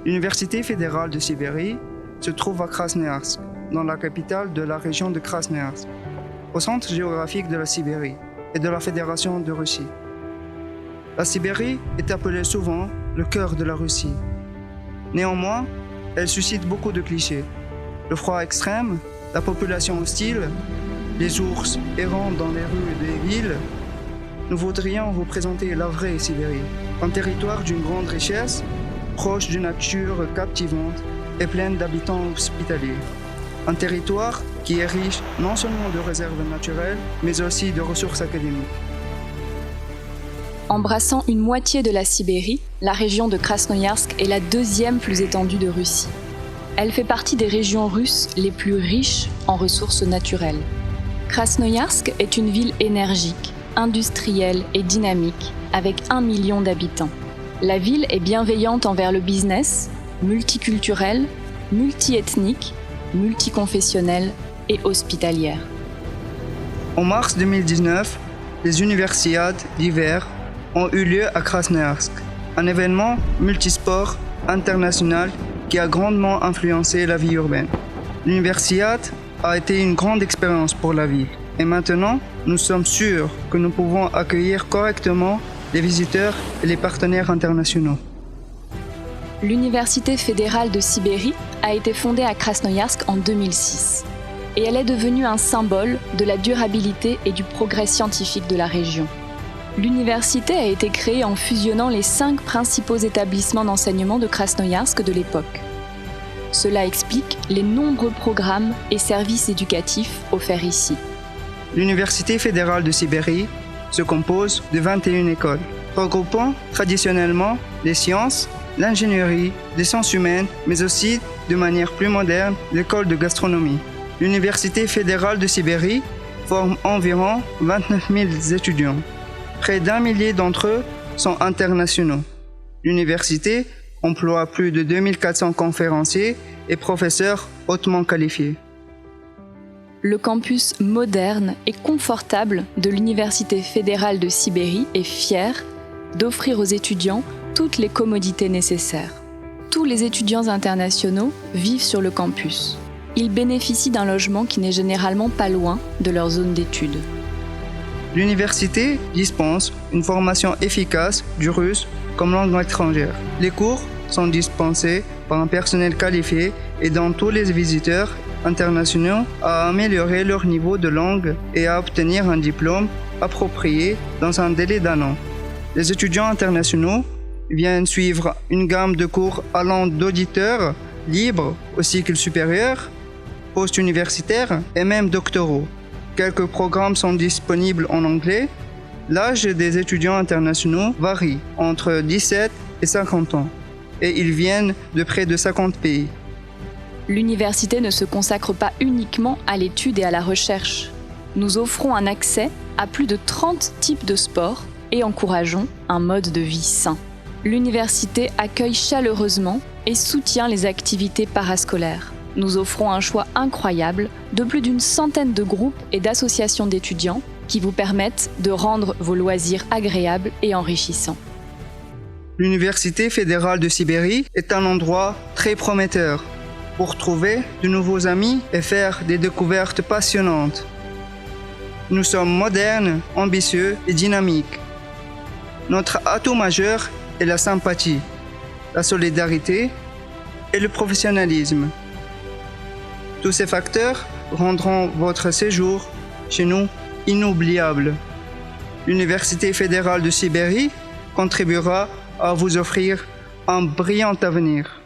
L'Université fédérale de Sibérie se trouve à Krasnoïarsk, dans la capitale de la région de Krasnoïarsk, au centre géographique de la Sibérie et de la Fédération de Russie. La Sibérie est appelée souvent le cœur de la Russie. Néanmoins, elle suscite beaucoup de clichés. Le froid extrême, la population hostile, les ours errant dans les rues des villes. Nous voudrions vous présenter la vraie Sibérie, un territoire d'une grande richesse, proche d'une nature captivante et pleine d'habitants hospitaliers. Un territoire qui est riche non seulement de réserves naturelles, mais aussi de ressources académiques. Embrassant une moitié de la Sibérie, la région de Krasnoïarsk est la deuxième plus étendue de Russie. Elle fait partie des régions russes les plus riches en ressources naturelles. Krasnoïarsk est une ville énergique, industrielle et dynamique, avec 1 million d'habitants. La ville est bienveillante envers le business, multiculturelle, multiethnique, multiconfessionnelle et hospitalière. En mars 2019, les Universiades d'hiver ont eu lieu à Krasnoïarsk, un événement multisport international qui a grandement influencé la vie urbaine. L'Universiade a été une grande expérience pour la ville et maintenant, nous sommes sûrs que nous pouvons accueillir correctement les visiteurs et les partenaires internationaux. L'Université fédérale de Sibérie a été fondée à Krasnoïarsk en 2006 et elle est devenue un symbole de la durabilité et du progrès scientifique de la région. L'université a été créée en fusionnant les 5 principaux établissements d'enseignement de Krasnoïarsk de l'époque. Cela explique les nombreux programmes et services éducatifs offerts ici. L'Université fédérale de Sibérie se compose de 21 écoles, regroupant traditionnellement les sciences, l'ingénierie, les sciences humaines, mais aussi, de manière plus moderne, l'école de gastronomie. L'Université fédérale de Sibérie forme environ 29 000 étudiants. Près d'1 millier d'entre eux sont internationaux. L'université emploie plus de 2400 conférenciers et professeurs hautement qualifiés. Le campus moderne et confortable de l'Université fédérale de Sibérie est fier d'offrir aux étudiants toutes les commodités nécessaires. Tous les étudiants internationaux vivent sur le campus. Ils bénéficient d'un logement qui n'est généralement pas loin de leur zone d'études. L'université dispense une formation efficace du russe comme langue étrangère. Les cours sont dispensés par un personnel qualifié aidant tous les visiteurs internationaux à améliorer leur niveau de langue et à obtenir un diplôme approprié dans un délai d'1 an. Les étudiants internationaux viennent suivre une gamme de cours allant d'auditeurs libres au cycle supérieur, post-universitaires et même doctoraux. Quelques programmes sont disponibles en anglais. L'âge des étudiants internationaux varie entre 17 et 50 ans et ils viennent de près de 50 pays. L'université ne se consacre pas uniquement à l'étude et à la recherche. Nous offrons un accès à plus de 30 types de sports et encourageons un mode de vie sain. L'université accueille chaleureusement et soutient les activités parascolaires. Nous offrons un choix incroyable de plus d'une centaine de groupes et d'associations d'étudiants qui vous permettent de rendre vos loisirs agréables et enrichissants. L'Université fédérale de Sibérie est un endroit très prometteur pour trouver de nouveaux amis et faire des découvertes passionnantes. Nous sommes modernes, ambitieux et dynamiques. Notre atout majeur est la sympathie, la solidarité et le professionnalisme. Tous ces facteurs rendront votre séjour chez nous inoubliable. L'Université fédérale de Sibérie contribuera à vous offrir un brillant avenir.